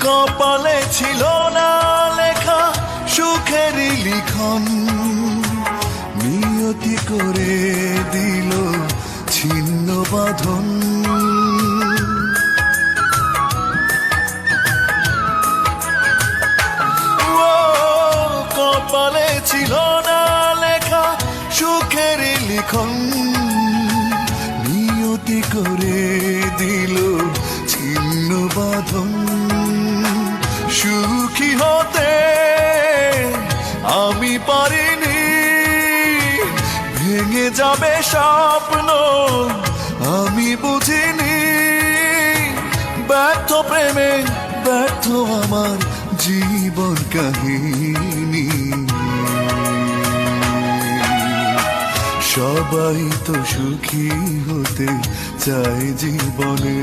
কপালে ছিল না লেখা সুখেরই লিখন, নিয়তি করে দিল ছিন্ন বাঁধন। কপালে ছিল না লেখা সুখেরই লিখন, নিয়তি করে দিল ছিন্ন বাঁধন। সুখী হতে আমি পারিনি, ভেঙে যাবে স্বপ্ন আমি বুঝিনি। ব্যর্থ প্রেমে ব্যর্থ আমার জীবন কাহিনী। সবাই তো সুখী হতে চায় জীবনে।